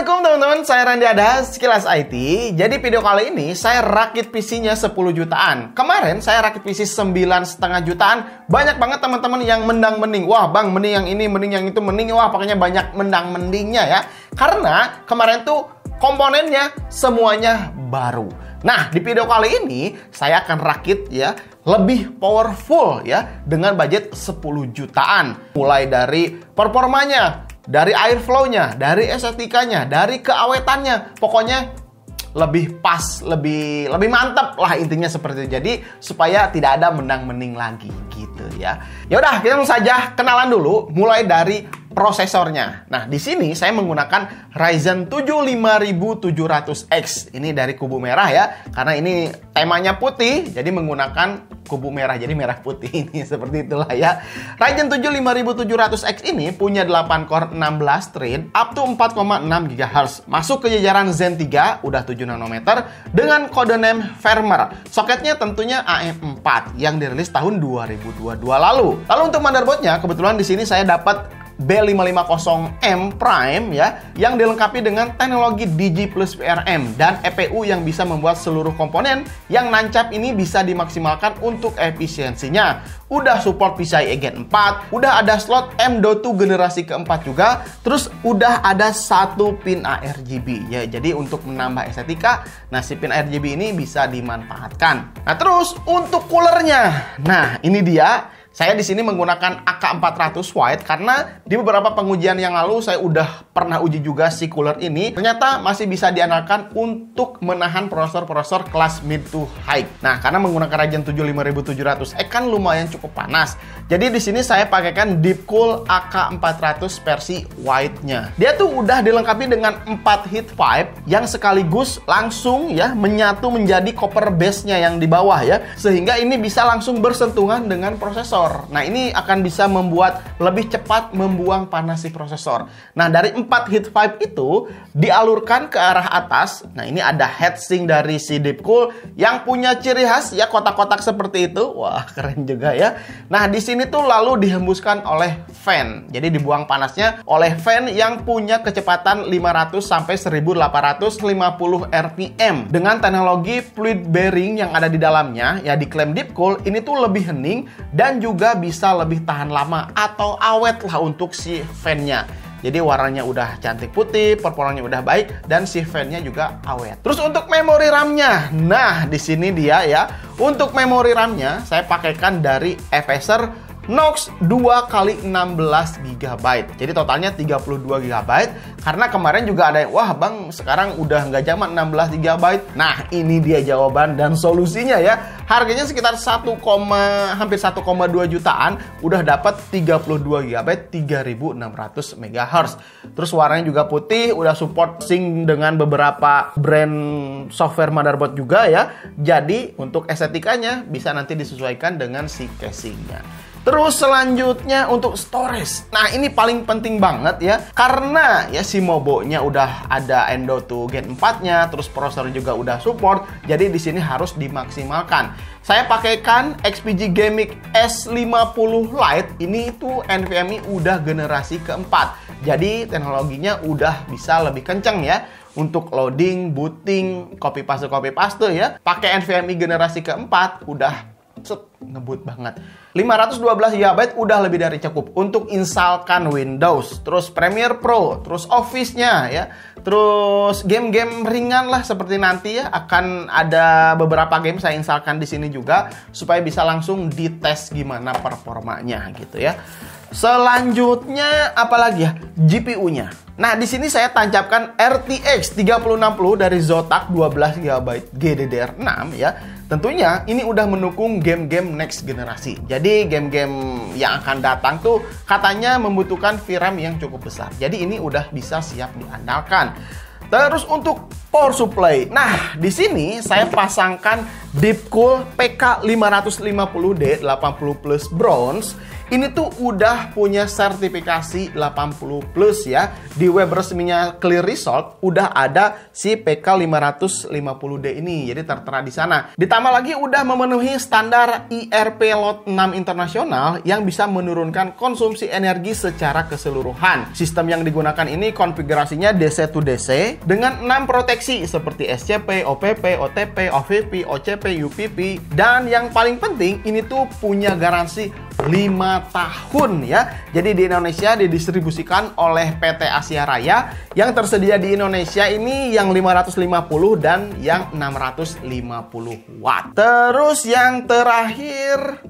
Assalamualaikum teman-teman, saya Randy Ada, Sekilas IT. Jadi video kali ini saya rakit PC-nya 10 jutaan. Kemarin saya rakit PC 9,5 jutaan. Banyak banget teman-teman yang mendang-mending. Wah bang, mending yang ini, mending yang itu, mending. Wah pokoknya banyak mendang-mendingnya ya. Karena kemarin tuh komponennya semuanya baru. Nah di video kali ini saya akan rakit ya lebih powerful ya dengan budget 10 jutaan. Mulai dari performanya, dari airflow-nya, dari estetikanya, dari keawetannya, pokoknya lebih pas, lebih mantap lah intinya seperti itu. Jadi supaya tidak ada mendang-mending lagi gitu ya. Ya udah, kita langsung saja kenalan dulu mulai dari prosesornya. Nah, di sini saya menggunakan Ryzen 7 5700X. Ini dari kubu merah ya, karena ini temanya putih, jadi menggunakan kubu merah, jadi merah putih ini seperti itulah ya. Ryzen 7 5700X ini punya 8 core 16 thread up to 4,6 GHz. Masuk ke jajaran Zen 3 udah 7 nanometer dengan kode name firmware. Soketnya tentunya AM4 yang dirilis tahun 2022 lalu. Lalu untuk motherboardnya kebetulan di sini saya dapat B550M Prime ya, yang dilengkapi dengan teknologi Digi plus PRM dan EPU yang bisa membuat seluruh komponen yang nancap ini bisa dimaksimalkan untuk efisiensinya. Udah support PCIe Gen 4, udah ada slot M.2 generasi keempat juga, terus udah ada satu pin ARGB ya. Jadi untuk menambah estetika, nah si pin ARGB ini bisa dimanfaatkan. Nah terus untuk coolernya, nah ini dia. Saya di sini menggunakan AK400 White karena di beberapa pengujian yang lalu saya udah pernah uji juga si cooler ini. Ternyata masih bisa diandalkan untuk menahan prosesor kelas mid to high. Nah, karena menggunakan Ryzen 7 5700X kan lumayan cukup panas. Jadi di sini saya pakaikan Deepcool AK400 versi White-nya. Dia tuh udah dilengkapi dengan 4 heat pipe yang sekaligus langsung ya menyatu menjadi copper base-nya yang di bawah ya. Sehingga ini bisa langsung bersentuhan dengan prosesor. Nah ini akan bisa membuat lebih cepat membuang panas si prosesor. Nah dari 4 heat pipe itu dialurkan ke arah atas. Nah ini ada heatsink dari si Deepcool yang punya ciri khas ya kotak-kotak seperti itu. Wah keren juga ya. Nah di sini tuh lalu dihembuskan oleh fan. Jadi dibuang panasnya oleh fan yang punya kecepatan 500 sampai 1850 rpm dengan teknologi fluid bearing yang ada di dalamnya. Ya diklaim Deepcool ini tuh lebih hening dan juga bisa lebih tahan lama atau awet lah untuk si fan-nya. Jadi warnanya udah cantik putih, performanya udah baik, dan si fan-nya juga awet. Terus untuk memori RAM-nya, nah di sini dia ya. Untuk memori RAM-nya saya pakaikan dari Acer Knox 2x16 GB. Jadi totalnya 32 GB. Karena kemarin juga ada yang, wah bang sekarang udah nggak zaman 16 GB. Nah ini dia jawaban dan solusinya ya. Harganya sekitar hampir 1,2 jutaan. Udah dapat 32 GB 3600 MHz. Terus warnanya juga putih. Udah support sync dengan beberapa brand software motherboard juga ya. Jadi untuk estetikanya bisa nanti disesuaikan dengan si casingnya. Terus selanjutnya untuk storage. Nah ini paling penting banget ya. Karena ya si Mobo-nya udah ada M.2 Gen 4-nya. Terus prosesor juga udah support. Jadi di sini harus dimaksimalkan. Saya pakaikan XPG Gaming S50 Lite. Ini tuh NVMe udah generasi keempat. Jadi teknologinya udah bisa lebih kenceng ya. Untuk loading, booting, copy paste ya. Pakai NVMe generasi keempat udah ngebut banget. 512 GB udah lebih dari cukup untuk instalkan Windows, terus Premiere Pro, terus Office-nya ya. Terus game-game ringan lah seperti nanti ya, akan ada beberapa game saya instalkan di sini juga supaya bisa langsung dites gimana performanya gitu ya. Selanjutnya apalagi ya? GPU-nya. Nah, di sini saya tancapkan RTX 3060 dari Zotac 12 GB GDDR6 ya. Tentunya ini udah mendukung game-game next generasi. Jadi game-game yang akan datang tuh katanya membutuhkan VRAM yang cukup besar. Jadi ini udah bisa siap diandalkan. Terus untuk power supply. Nah, di sini saya pasangkan Deepcool PK550D 80 Plus Bronze Ini tuh udah punya sertifikasi 80 plus ya. Di web resminya Clear Result udah ada si PK550D ini. Jadi tertera di sana. Ditambah lagi udah memenuhi standar IRP Lot 6 internasional yang bisa menurunkan konsumsi energi secara keseluruhan. Sistem yang digunakan ini konfigurasinya DC to DC dengan 6 proteksi seperti SCP, OPP, OTP, OVP, OCP, UPP, dan yang paling penting ini tuh punya garansi 5 tahun ya. Jadi di Indonesia didistribusikan oleh PT Asia Raya. Yang tersedia di Indonesia ini yang 550 dan yang 650 watt. Terus yang terakhir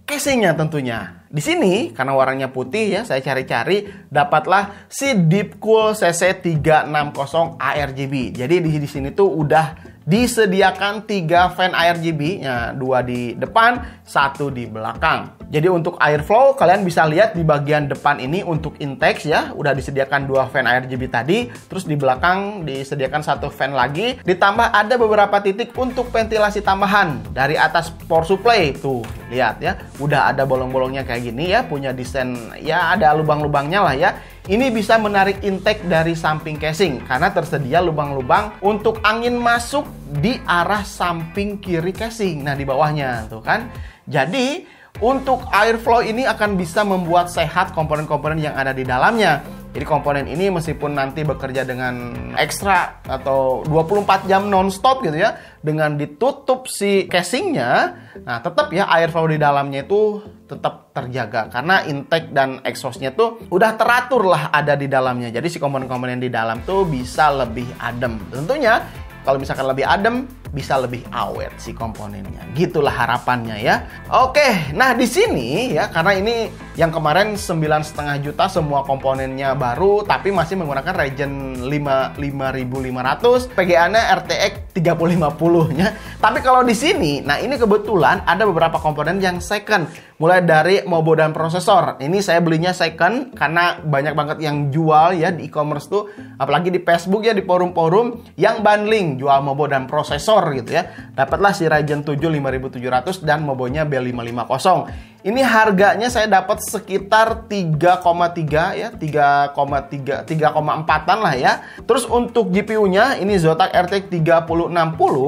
casingnya tentunya. Di sini karena warnanya putih ya, saya cari-cari dapatlah si Deepcool CC360 ARGB. Jadi di sini tuh udah disediakan 3 fan ARGB, ya, 2 di depan, 1 di belakang. Jadi untuk airflow kalian bisa lihat di bagian depan ini untuk intake ya, udah disediakan 2 fan ARGB tadi, terus di belakang disediakan 1 fan lagi, ditambah ada beberapa titik untuk ventilasi tambahan dari atas power supply. Tuh, lihat ya, udah ada bolong-bolongnya kayak gini ya, punya desain ya ada lubang-lubangnya lah ya. Ini bisa menarik intake dari samping casing karena tersedia lubang-lubang untuk angin masuk di arah samping kiri casing. Nah, di bawahnya tuh kan. Jadi, untuk airflow ini akan bisa membuat sehat komponen-komponen yang ada di dalamnya. Jadi komponen ini meskipun nanti bekerja dengan ekstra atau 24 jam non-stop gitu ya, dengan ditutup si casingnya, nah tetap ya airflow di dalamnya itu tetap terjaga karena intake dan exhaustnya tuh udah teratur lah ada di dalamnya. Jadi si komponen-komponen di dalam tuh bisa lebih adem. Tentunya kalau misalkan lebih adem, bisa lebih awet si komponennya. Gitulah harapannya ya. Oke, nah di sini ya, karena ini yang kemarin 9,5 juta semua komponennya baru, tapi masih menggunakan Ryzen 5500, PGA-nya RTX 3050-nya. Tapi kalau di sini, nah ini kebetulan ada beberapa komponen yang second. Mulai dari motherboard dan prosesor. Ini saya belinya second karena banyak banget yang jual ya di e-commerce tuh, apalagi di Facebook ya, di forum-forum yang bundling jual motherboard dan prosesor gitu ya. Dapatlah si Ryzen 7 5700 dan motherboardnya B550. Ini harganya saya dapat sekitar 3,3 ya, 3,4-an lah ya. Terus untuk GPU-nya ini Zotac RTX 3060,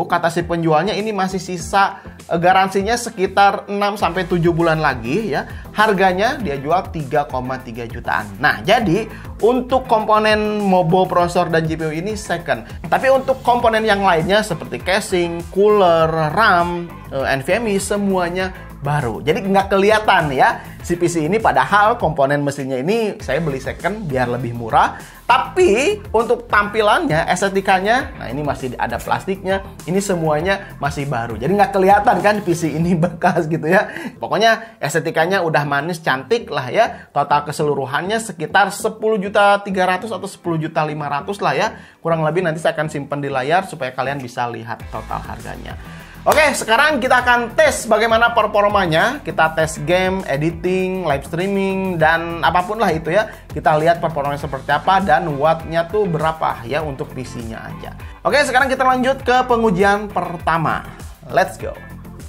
kata si penjualnya ini masih sisa garansinya sekitar 6-7 bulan lagi ya. Harganya dia jual 3,3 jutaan. Nah, jadi untuk komponen motherboard, prosesor dan GPU ini second. Tapi untuk komponen yang lainnya seperti casing, cooler, RAM, NVMe semuanya baru. Jadi nggak kelihatan ya si PC ini, padahal komponen mesinnya ini saya beli second biar lebih murah. Tapi untuk tampilannya, estetikanya, nah ini masih ada plastiknya, ini semuanya masih baru. Jadi nggak kelihatan kan PC ini bekas gitu ya. Pokoknya estetikanya udah manis, cantik lah ya. Total keseluruhannya sekitar 10.300.000 atau 10.500.000 lah ya. Kurang lebih nanti saya akan simpan di layar supaya kalian bisa lihat total harganya. Oke, sekarang kita akan tes bagaimana performanya. Kita tes game, editing, live streaming, dan apapun lah itu ya. Kita lihat performanya seperti apa dan wattnya tuh berapa ya untuk PC-nya aja. Oke, sekarang kita lanjut ke pengujian pertama. Let's go.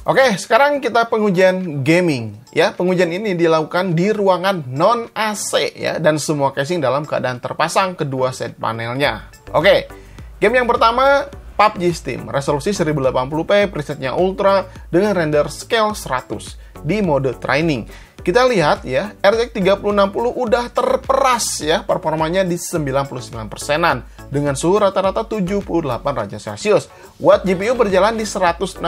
Oke, sekarang kita pengujian gaming ya. Pengujian ini dilakukan di ruangan non AC ya, dan semua casing dalam keadaan terpasang kedua set panelnya. Oke, game yang pertama PUBG Steam, resolusi 1080p, presetnya ultra dengan render scale 100 di mode training. Kita lihat ya, RTX 3060 udah terperas ya, performanya di 99%-an dengan suhu rata-rata 78 derajat Celcius. Watt GPU berjalan di 168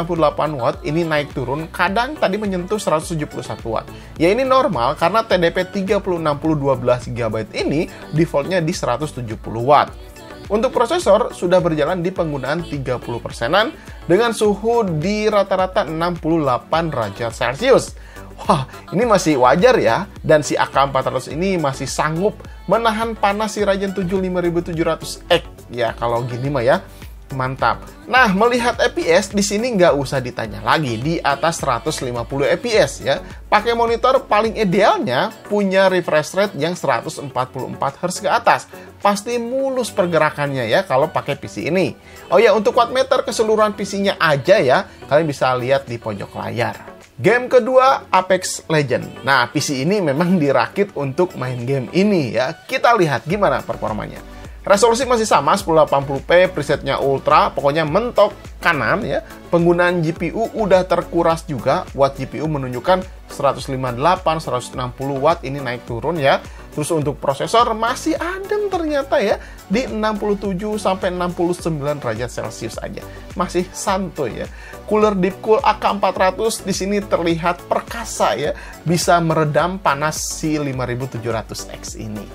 watt, ini naik turun, kadang tadi menyentuh 171 watt. Ya ini normal karena TDP 3060 12GB ini defaultnya di 170 watt. Untuk prosesor sudah berjalan di penggunaan 30%-an dengan suhu di rata-rata 68 derajat Celcius. Wah, ini masih wajar ya. Dan si AK400 ini masih sanggup menahan panas si Ryzen 7 5700X. Ya, kalau gini mah ya, mantap. Nah, melihat FPS di sini nggak usah ditanya lagi, di atas 150 fps ya. Pakai monitor paling idealnya punya refresh rate yang 144 Hz ke atas. Pasti mulus pergerakannya ya kalau pakai PC ini. Oh ya, untuk wattmeter keseluruhan PC-nya aja ya, kalian bisa lihat di pojok layar. Game kedua, Apex Legends. Nah, PC ini memang dirakit untuk main game ini ya. Kita lihat gimana performanya. Resolusi masih sama 1080p, presetnya ultra, pokoknya mentok kanan ya. Penggunaan GPU udah terkuras juga. Watt GPU menunjukkan 158, 160 watt, ini naik turun ya. Terus untuk prosesor masih adem ternyata ya, di 67 sampai 69 derajat Celcius aja. Masih santuy ya. Cooler Deepcool AK400 di sini terlihat perkasa ya, bisa meredam panas si 5700X ini.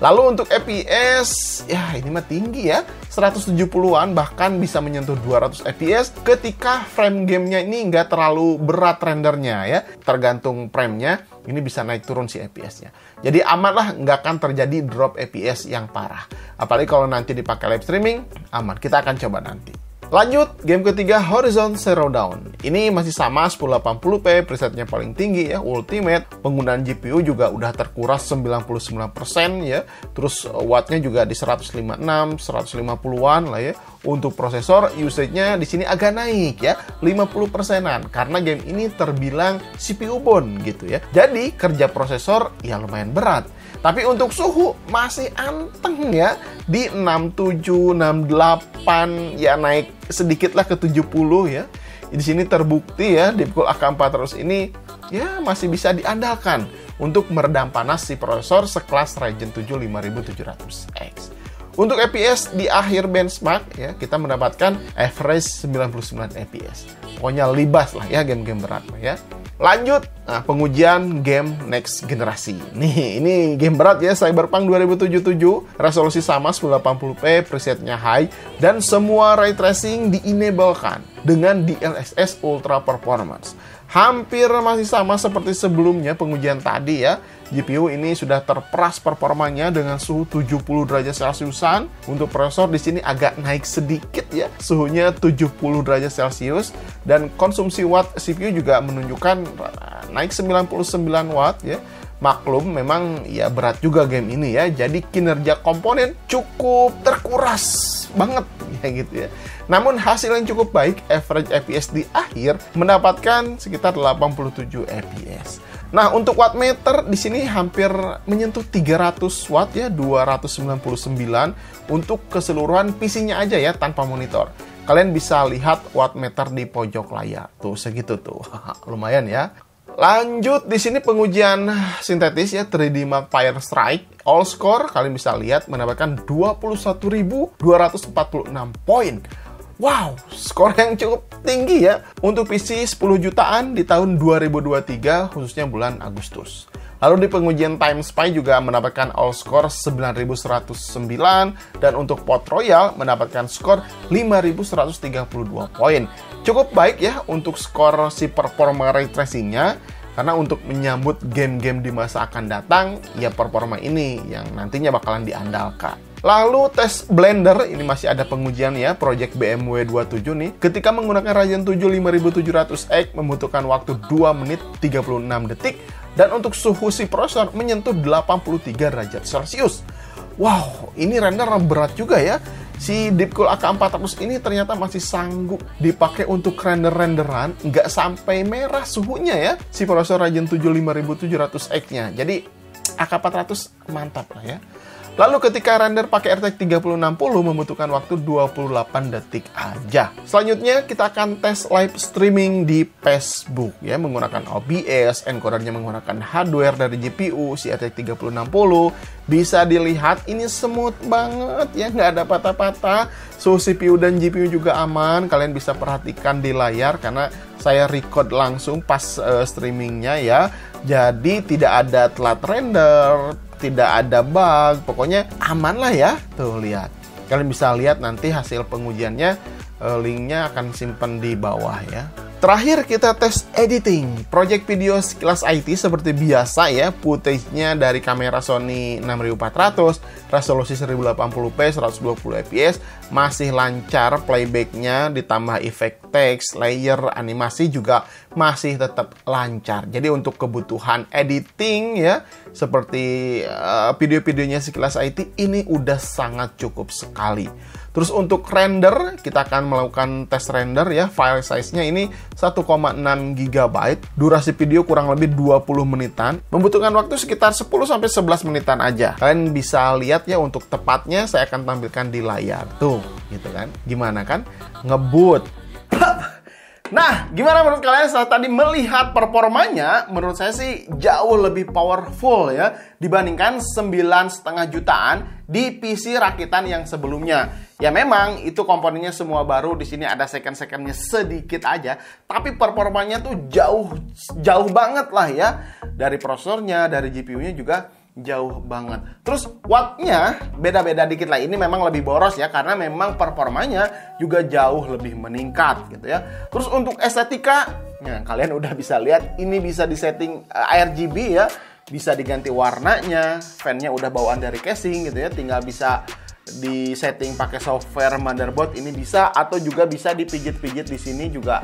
Lalu untuk FPS, ya ini mah tinggi ya, 170-an, bahkan bisa menyentuh 200 FPS ketika frame gamenya ini nggak terlalu berat rendernya ya. Tergantung framenya, ini bisa naik turun si FPS-nya. Jadi aman lah, nggak akan terjadi drop FPS yang parah. Apalagi kalau nanti dipakai live streaming, aman. Kita akan coba nanti. Lanjut, game ketiga Horizon Zero Dawn. Ini masih sama 1080p, presetnya paling tinggi ya, Ultimate. Penggunaan GPU juga udah terkuras 99% ya. Terus wattnya juga di 156, 150-an lah ya. Untuk prosesor, usage-nya di sini agak naik ya, 50%-an. Karena game ini terbilang CPU bound gitu ya. Jadi, kerja prosesor ya lumayan berat. Tapi untuk suhu masih anteng ya, di 67, 68, ya naik sedikit lah ke 70 ya. Di sini terbukti ya, Deepcool AK400 ini ya masih bisa diandalkan untuk meredam panas si prosesor sekelas Ryzen 7 5700X. Untuk FPS di akhir benchmark ya, kita mendapatkan average 99 FPS. Pokoknya libas lah ya game-game berat ya. Lanjut, pengujian game next generasi. Nih, ini game berat ya, Cyberpunk 2077. Resolusi sama 1080p, presetnya high, dan semua ray tracing di-enablekan dengan DLSS Ultra Performance. Hampir masih sama seperti sebelumnya pengujian tadi ya. GPU ini sudah terperas performanya dengan suhu 70 derajat Celciusan. Untuk prosesor di sini agak naik sedikit ya, suhunya 70 derajat Celcius, dan konsumsi watt CPU juga menunjukkan naik 99 watt ya. Maklum memang ya berat juga game ini ya, jadi kinerja komponen cukup terkuras banget ya gitu ya. Namun hasil yang cukup baik, average FPS di akhir mendapatkan sekitar 87 FPS. Nah, untuk wattmeter di sini hampir menyentuh 300 watt ya, 299 untuk keseluruhan PC-nya aja ya, tanpa monitor. Kalian bisa lihat wattmeter di pojok layar. Tuh, segitu tuh. Lumayan ya. Lanjut, di sini pengujian sintetis ya, 3D Mark Fire Strike. All score kalian bisa lihat mendapatkan 21.246 poin. Wow, skor yang cukup tinggi ya untuk PC 10 jutaan di tahun 2023, khususnya bulan Agustus. Lalu di pengujian Time Spy juga mendapatkan all score 9.109, dan untuk Port Royal mendapatkan skor 5.132 poin. Cukup baik ya untuk skor si performa ray tracing-nya, karena untuk menyambut game-game di masa akan datang, ya performa ini yang nantinya bakalan diandalkan. Lalu tes Blender, ini masih ada pengujian ya, Project BMW 27 nih. Ketika menggunakan Ryzen 7 5700X membutuhkan waktu 2 menit 36 detik, dan untuk suhu si prosesor menyentuh 83 derajat Celcius. Wow, ini render berat juga ya. Si Deepcool AK400 ini ternyata masih sanggup dipakai untuk render-renderan, nggak sampai merah suhunya ya, si prosesor Ryzen 7 5700X-nya. Jadi AK400 mantap lah ya. Lalu ketika render pakai RTX 3060 membutuhkan waktu 28 detik aja. Selanjutnya kita akan tes live streaming di Facebook ya, menggunakan OBS, encodernya menggunakan hardware dari GPU si RTX 3060. Bisa dilihat ini smooth banget ya, nggak ada patah-patah. Suhu CPU dan GPU juga aman. Kalian bisa perhatikan di layar karena saya record langsung pas streamingnya ya. Jadi tidak ada telat render, tidak ada bug, pokoknya aman lah ya. Tuh lihat, kalian bisa lihat nanti hasil pengujiannya, linknya akan simpan di bawah ya. Terakhir kita tes editing, project video sekilas IT seperti biasa ya, footage-nya dari kamera Sony 6400, resolusi 1080p, 120 fps, masih lancar playback-nya, ditambah efek teks, layer, animasi juga masih tetap lancar. Jadi untuk kebutuhan editing ya, seperti video-videonya Sekilas IT, ini udah sangat cukup sekali. Terus untuk render, kita akan melakukan tes render ya. File size-nya ini 1,6 GB. Durasi video kurang lebih 20 menitan. Membutuhkan waktu sekitar 10-11 menitan aja. Kalian bisa lihat ya, untuk tepatnya saya akan tampilkan di layar. Tuh, gitu kan. Gimana kan? Ngebut. Nah, gimana menurut kalian setelah tadi melihat performanya? Menurut saya sih jauh lebih powerful ya dibandingkan 9,5 jutaan di PC rakitan yang sebelumnya. Ya memang itu komponennya semua baru, di sini ada second-secondnya sedikit aja, tapi performanya tuh jauh banget lah ya. Dari prosesornya, dari GPU-nya juga jauh banget. Terus wattnya beda-beda dikit lah. Ini memang lebih boros ya, karena memang performanya juga jauh lebih meningkat gitu ya. Terus untuk estetika, nah kalian udah bisa lihat ini bisa disetting RGB ya, bisa diganti warnanya, fan-nya udah bawaan dari casing gitu ya, tinggal bisa disetting pakai software motherboard ini bisa, atau juga bisa dipijit-pijit di sini juga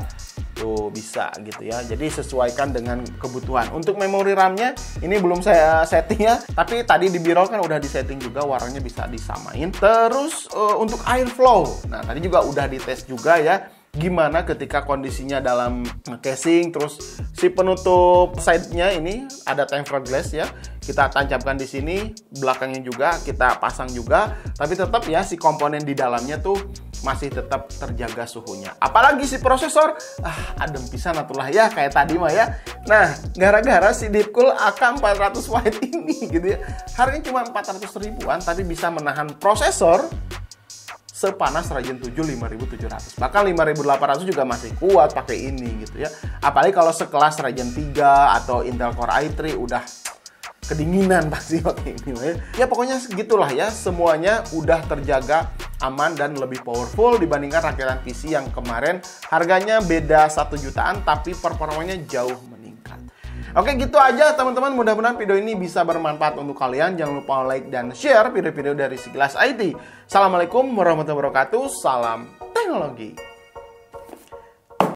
tuh bisa gitu ya. Jadi sesuaikan dengan kebutuhan. Untuk memori RAM-nya ini belum saya setting ya, tapi tadi di Birol kan udah disetting juga, warnanya bisa disamain. Terus untuk airflow, nah tadi juga udah dites juga ya, gimana ketika kondisinya dalam casing. Terus si penutup side-nya ini ada tempered glass ya, kita tancapkan di sini, belakangnya juga kita pasang juga, tapi tetap ya si komponen di dalamnya tuh masih tetap terjaga suhunya. Apalagi si prosesor, adem pisan atulah ya kayak tadi mah ya. Nah, gara-gara si Deepcool AK400 White ini gitu ya, harganya cuma 400 ribuan, tapi bisa menahan prosesor sepanas Ryzen 7 5700. Bahkan 5800 juga masih kuat pakai ini gitu ya. Apalagi kalau sekelas Ryzen 3 atau Intel Core i3 udah kedinginan pasti pakai ini ya. Pokoknya segitulah ya, semuanya udah terjaga aman dan lebih powerful dibandingkan rakitan PC yang kemarin harganya beda 1 jutaan tapi performanya jauh meningkat. Oke, gitu aja teman-teman, mudah-mudahan video ini bisa bermanfaat untuk kalian. Jangan lupa like dan share video-video dari Sekilas IT. Assalamualaikum warahmatullahi wabarakatuh. Salam teknologi.